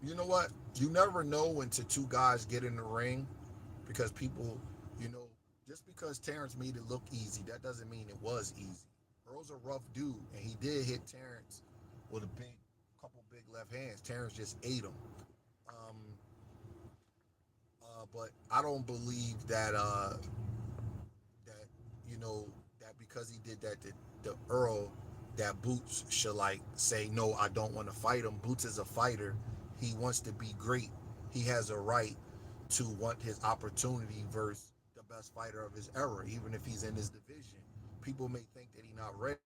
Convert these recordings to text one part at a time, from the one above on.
You know what? You never know when two guys get in the ring because people, you know, just because Terrence made it look easy, that doesn't mean it was easy. Earl's a rough dude, and he did hit Terrence with a couple big left hands. Terrence just ate him. Um, but I don't believe that that you know that because he did that to the Earl, that Boots should like say no, I don't want to fight him. Boots is a fighter. He wants to be great. He has a right to want his opportunity versus the best fighter of his era, even if he's in his division. People may think that he's not ready.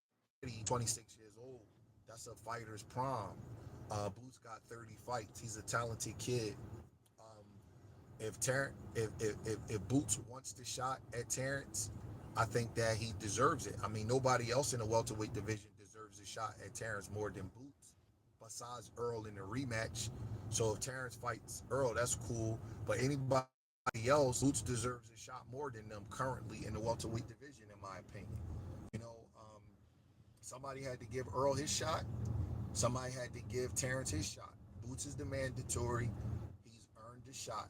26 years old. That's a fighter's prime. Boots got 30 fights. He's a talented kid. Um, if Boots wants the shot at Terrence, I think that he deserves it. I mean, nobody else in the welterweight division deserves a shot at Terrence more than Boots, besides Earl in the rematch. So if Terrence fights Earl, that's cool. But anybody else, Boots deserves a shot more than them currently in the welterweight division, in my opinion. You know, somebody had to give Earl his shot. Somebody had to give Terrence his shot. Boots is the mandatory. He's earned the shot.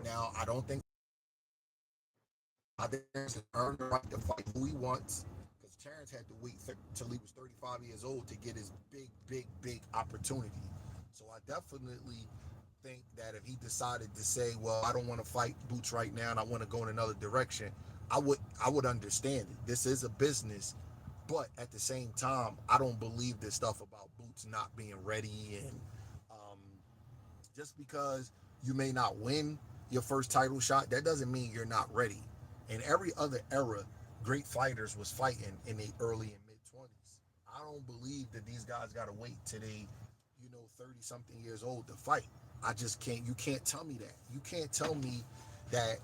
Now, I think Terrence has earned the right to fight who he wants because Terrence had to wait till he was 35 years old to get his big opportunity. So I definitely think that if he decided to say, "Well, I don't want to fight Boots right now, and I want to go in another direction," I would understand it. This is a business, but at the same time, I don't believe this stuff about Boots not being ready and um, just because you may not win your first title shot, that doesn't mean you're not ready. In every other era, great fighters was fighting in the early and mid 20s. I don't believe that these guys got to wait till they, 30 something years old to fight. I just can't. You can't tell me that. You can't tell me that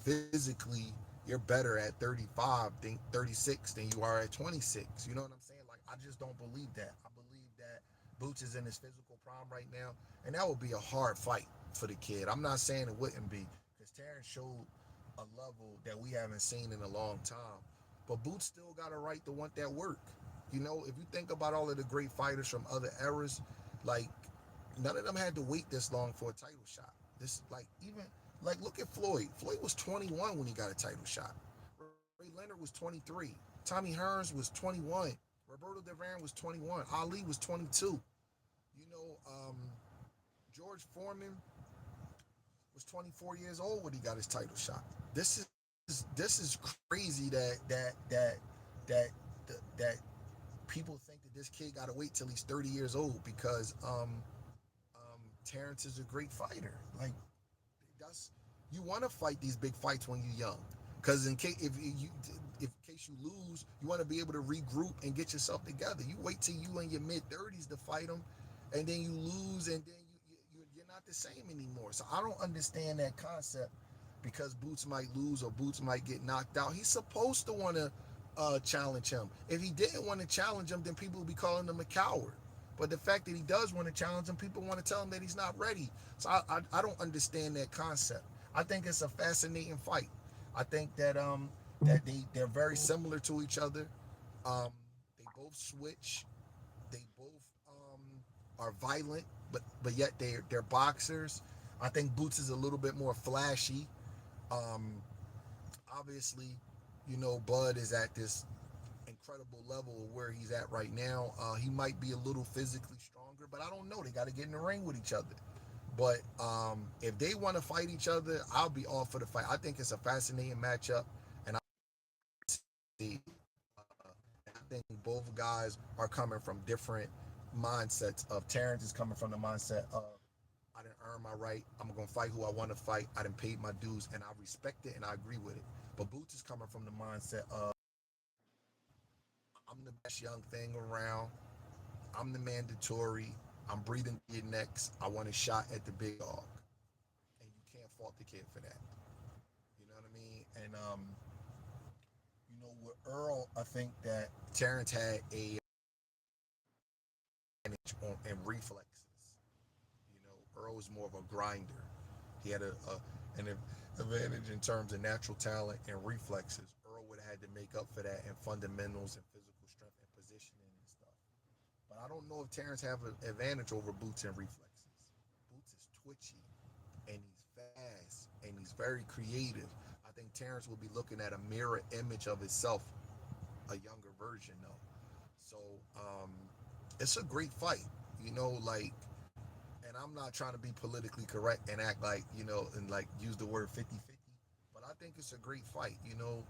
physically you're better at 35 than 36 than you are at 26. You know what I'm saying? Like, I just don't believe that. I believe that Boots is in his physical prime right now, and that would be a hard fight for the kid. I'm not saying it wouldn't be, because Terrence showed a level that we haven't seen in a long time. But Boots still got a right to want that work. If you think about all of the great fighters from other eras, like, none of them had to wait this long for a title shot. This, like, even like, look at Floyd. Floyd was 21 when he got a title shot. Ray Leonard was 23. Tommy Hearns was 21. Roberto Duran was 21. Ali was 22. You know, um, George Foreman was 24 years old when he got his title shot. This is crazy that people think that this kid got to wait till he's 30 years old because Terrence is a great fighter. Like, that's you want to fight these big fights when you're young, because in case you lose, you want to be able to regroup and get yourself together. You wait till you in your mid 30s to fight them, and then you lose, and then you're not the same anymore. So I don't understand that concept because Boots might lose or Boots might get knocked out. He's supposed to want to challenge him. If he didn't want to challenge him, then people would be calling him a coward. But the fact that he does want to challenge him, people want to tell him that he's not ready. So I don't understand that concept. I think it's a fascinating fight. I think that they're very similar to each other. Um, they both switch. They both are violent, but yet they're boxers. I think Boots is a little bit more flashy. Um, Obviously, Bud is at this incredible level of where he's at right now. He might be a little physically stronger, but I don't know. They got to get in the ring with each other. But if they want to fight each other, I'll be all for the fight. I think it's a fascinating matchup, and see. And I think both guys are coming from different mindsets. Of Terrence is coming from the mindset of, I didn't earn my right. I'm gonna fight who I want to fight. I didn't pay my dues, and I respect it and I agree with it. But Boots is coming from the mindset of, I'm the best young thing around. I'm the mandatory. I'm breathing through your necks. I want a shot at the big dog, and you can't fault the kid for that. You know what I mean? And with Earl, I think that Terrence had a advantage on and reflexes. Earl was more of a grinder. He had an advantage in terms of natural talent and reflexes. Earl would have had to make up for that in fundamentals and physical strength and positioning and stuff. But I don't know if Terrence have an advantage over Boots and reflexes. very creative. I think Terrence will be looking at a mirror image of himself, a younger version though. So um, it's a great fight, you know, like, and I'm not trying to be politically correct and act like, you know, and like use the word 50-50, but I think it's a great fight, you know.